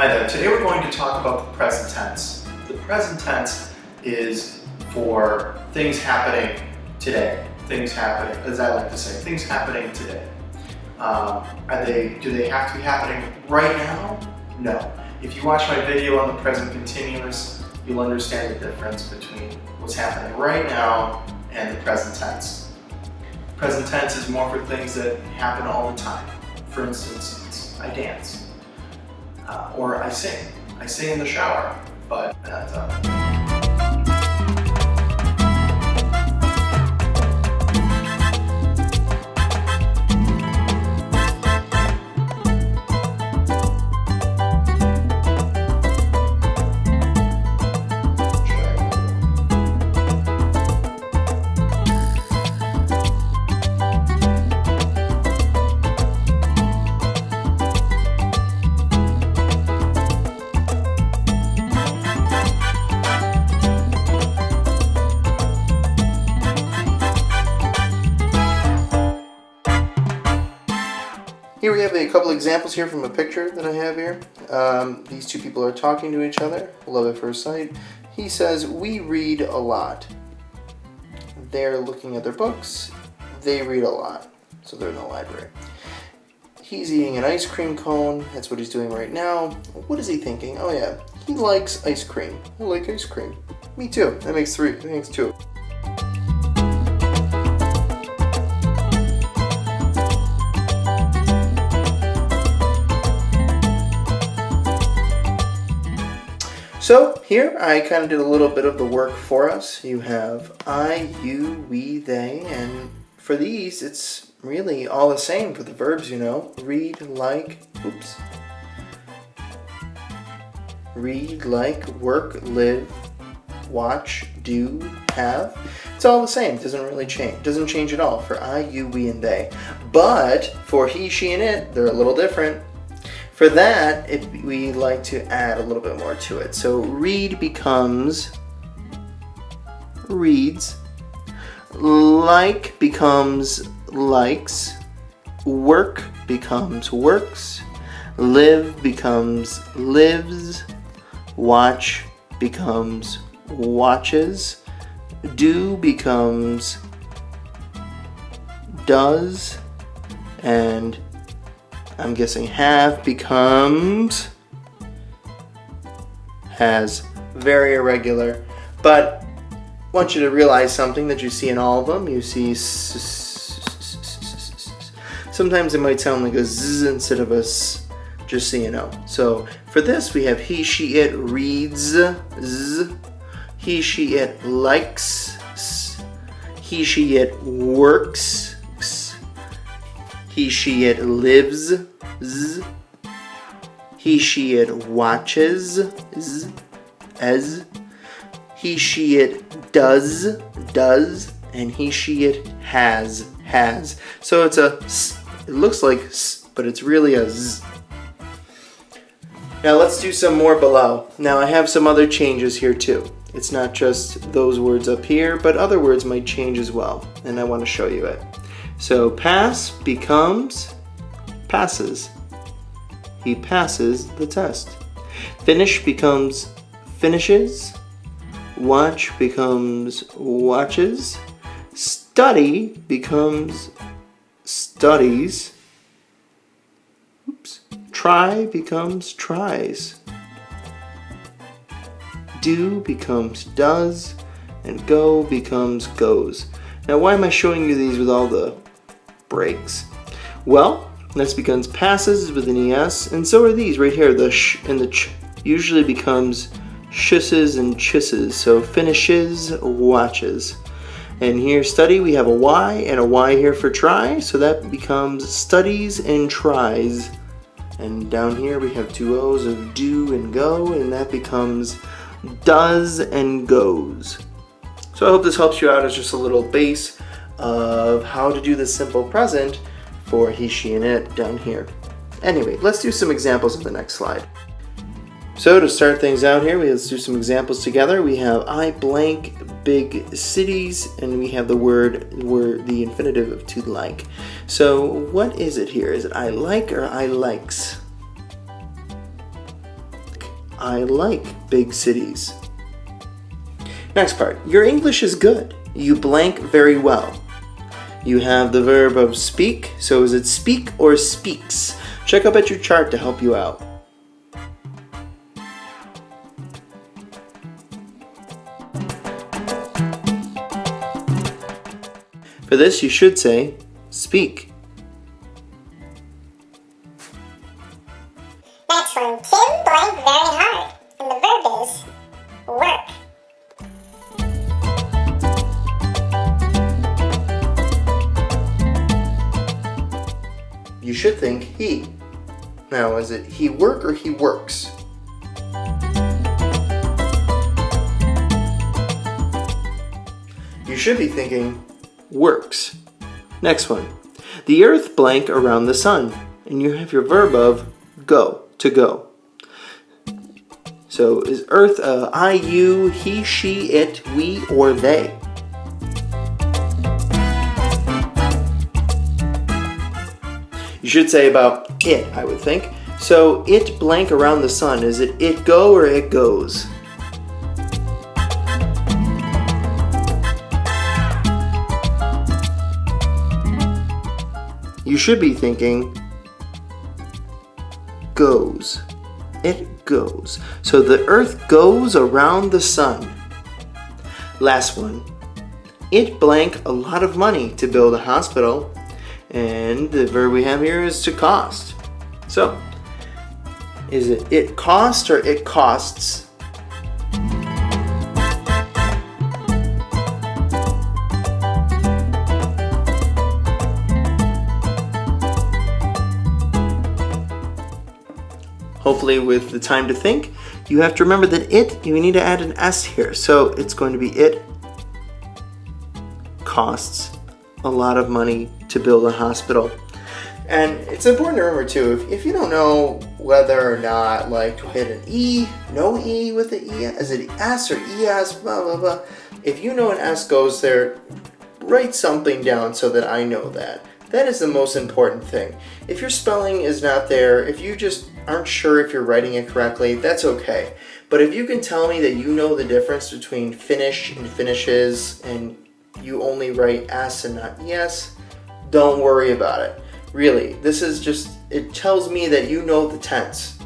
Hi there, today we're going to talk about the present tense. The present tense is for things happening today. Things happening, as I like to say, things happening today. Do they have to be happening right now? No. If you watch my video on the present continuous, you'll understand the difference between what's happening right now and the present tense. Present tense is more for things that happen all the time. For instance, I dance. Or I sing. I sing in the shower, but Here we have a couple examples here from a picture that I have here. These two people are talking to each other, love at first sight. He says, "We read a lot." They're looking at their books. They read a lot, so they're in the library. He's eating an ice cream cone. That's what he's doing right now. What is he thinking? Oh yeah, he likes ice cream. I like ice cream. Me too. That makes three. That makes two. So here I kind of did a little bit of the work for us. You have I, you, we, they, and for these it's really all the same for the verbs, you know. Read, like, read, like, work, live, watch, do, have. It's all the same. It doesn't really change. It doesn't change at all for I, you, we, and they. But for he, she, and it, they're a little different. For that, we like to add a little bit more to it. So read becomes reads, like becomes likes, work becomes works, live becomes lives, watch becomes watches, do becomes does, and I'm guessing have becomes has. Very irregular, but I want you to realize something that you see in all of them. You see sometimes it might sound like a z instead of a s, just so you know. So for this we have he, she, it reads, z, he, she, it likes, s, he, she, it works, he, she, it lives, z. He, she, it watches, z, as. He, she, it does, and he, she, it has. So it's a s, it looks like s, but it's really a z. Now let's do some more below. Now I have some other changes here too. It's not just those words up here, but other words might change as well, and I want to show you it. So pass becomes passes. He passes the test. Finish becomes finishes. Watch becomes watches. Study becomes studies. Try becomes tries. Do becomes does. And go becomes goes. Now why am I showing you these with all the breaks? Well, that's because passes with an ES, and so are these right here. The sh and the ch usually becomes shisses and chisses. So finishes, watches. And here study, we have a Y and a Y here for try, so that becomes studies and tries. And down here we have two O's of do and go, and that becomes does and goes. So I hope this helps you out as just a little base of how to do the simple present for he, she, and it down here. Anyway, let's do some examples on the next slide. So to start things out here, let's do some examples together. We have I blank big cities, and we have the the infinitive of to like. So what is it here? Is it I like or I likes? I like big cities. Next part. Your English is good. You blank very well. You have the verb of speak. So is it speak or speaks? Check up at your chart to help you out. For this, you should say speak. Next one, Tim blanked very hard, and the verb is work. You should think he. Now, is it he work or he works? You should be thinking works. Next one. The earth blank around the sun, and you have your verb of go, to go. So is earth I, you, he, she, it, we, or they? You should say about it, I would think. So it blank around the sun, is it go or it goes? You should be thinking goes. It goes. So the earth goes around the sun. Last one. It blank a lot of money to build a hospital. And the verb we have here is to cost. So, is it cost or it costs? Hopefully with the time to think, you have to remember that you need to add an S here. So it's going to be it costs a lot of money to build a hospital. And it's important to remember too, if you don't know whether or not, like, to hit an E, no E with the E, is it S or ES, blah, blah, blah. If you know an S goes there, write something down so that I know that. That is the most important thing. If your spelling is not there, if you just aren't sure if you're writing it correctly, that's okay. But if you can tell me that you know the difference between finish and finishes, and you only write S and not ES, don't worry about it. Really, this is just, it tells me that you know the tense.